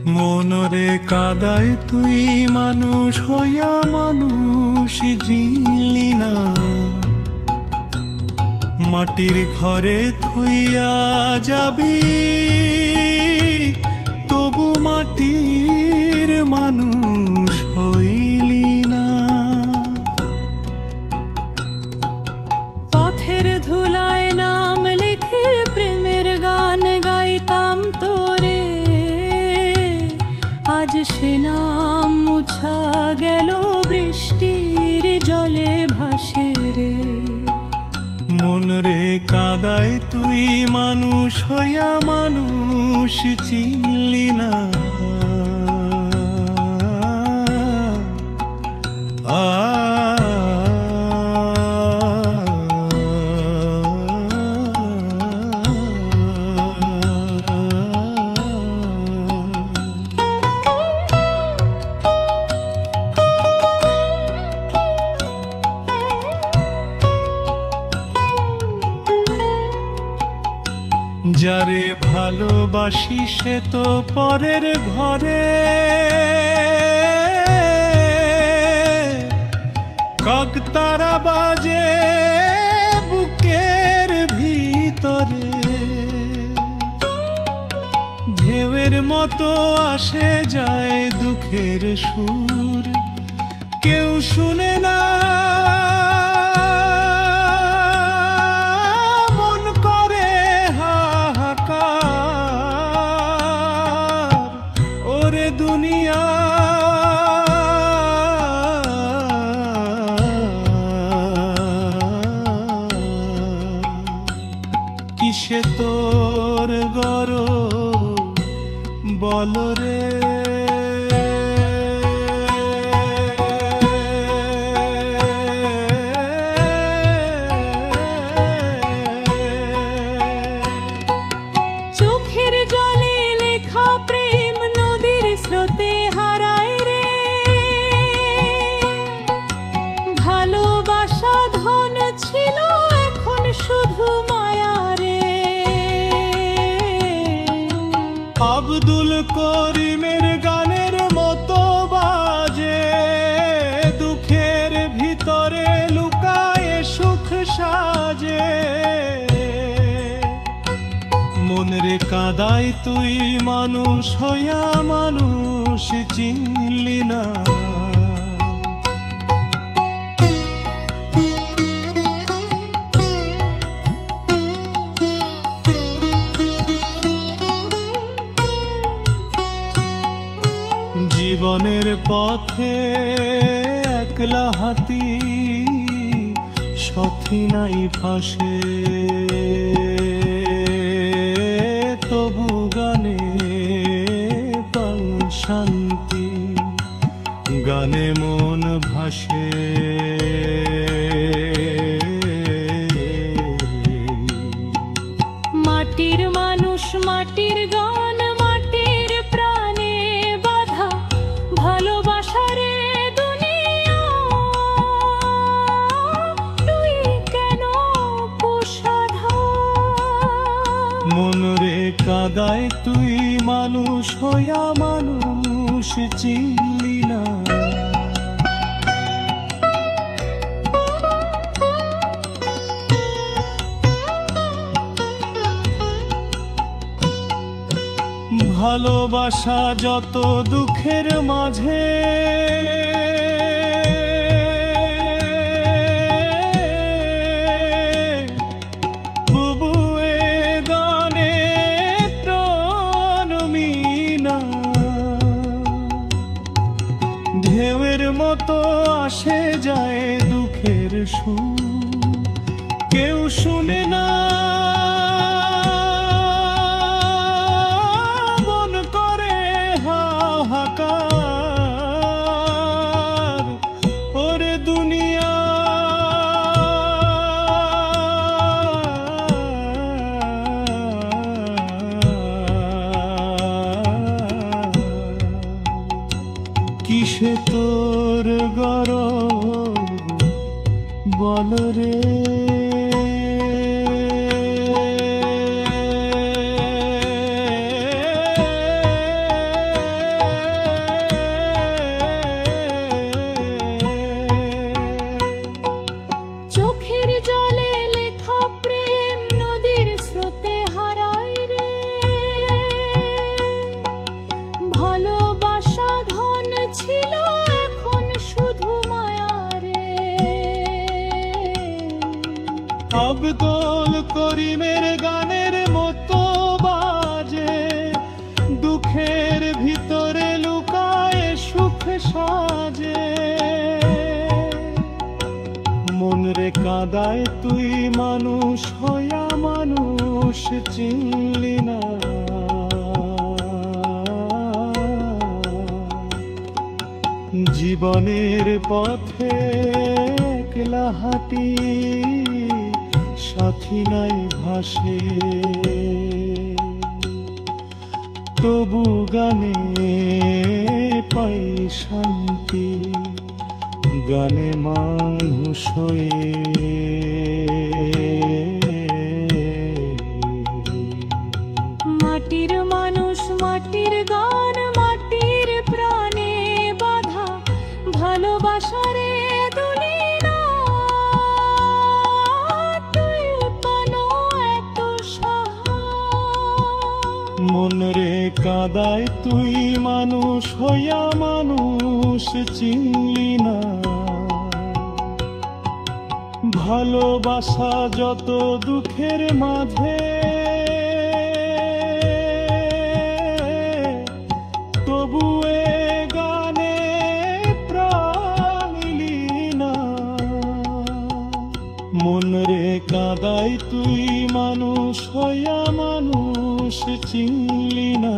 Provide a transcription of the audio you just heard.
মনরে কাদায় তুই মানুষ হইয়া মানুষ জিলি না, মাটির ঘরে থইয়া যাবি তবু মাটির মানুষ হইলি না। পথের ধুলায় নাম লিখে প্রেমের গান গাইতাম তোরে, আজ সে নাম মুছা গেল বৃষ্টির জলে ভাসে রে। মনরে কাদায় তুই মানুষ হইয়া মানুষ চিনলি না, যারে ভালোবাসি সে তো পরের ঘরে, কাকতারা বাজে বুকের ভিতরে, ঢেউয়ের মতো আসে যায় দুঃখের সুর, কেউ শুনে না দুনিয়া। কিসে তোর গরম বল রে, চোখের জলে লেখা প্রেম নদীর স্রোতে হারায় রে, ভালোবাসা ধন ছিল এখন শুধু মায়া রে। আব্দুল করিমের গানের মতো বাজে দুঃখের ভিতরে লুকায় সুখ সাজে। মনরে কাদায় তুই মানুষ হইয়া মানুষ চিনলি না, জীবনের পথে একলা হাতি সথি নাই ফাঁসে, তবু গানে পাই শান্তি, গানে মন ভাসে। মাটির মানুষ মাটির গান মাটির প্রাণে বাঁধা ভালোবাসারে দুনিয়া, তুই কেন পোষাধা। মনরে কাদায় তুই মানুষ হইয়া মানুষ চিনলি না, ভালোবাসা যত দুঃখের মাঝে বুবুয়ে গানে প্রাণ মিনা, ঢেউয়ের মতো আসে যায় দুঃখের সুর, কেউ শুনে না কিসে তোর গরম বল রে। রে কাদায় তুই মানুষ হইয়া মানুষ চিনলি না। জীবনের পথে একলা হাঁটি, সাথী নাই ভাসে, তবু গানে পাই শান্তি, গানে মানুষ হয়ে। মাটির মানুষ, মাটির গান, মাটির প্রাণে বাঁধা ভালোবাসারে দুলিনা। তুই কেন এত সহায়? মন রে কাদায় তুই মানুষ হইয়া মানুষ চিনলি না। ভালোবাসা যত দুঃখের মাঝে, তবু এ গানে প্রাণিলি না। মন রে কাদায় তুই মানুষ হইয়া মানুষ চিনলি না।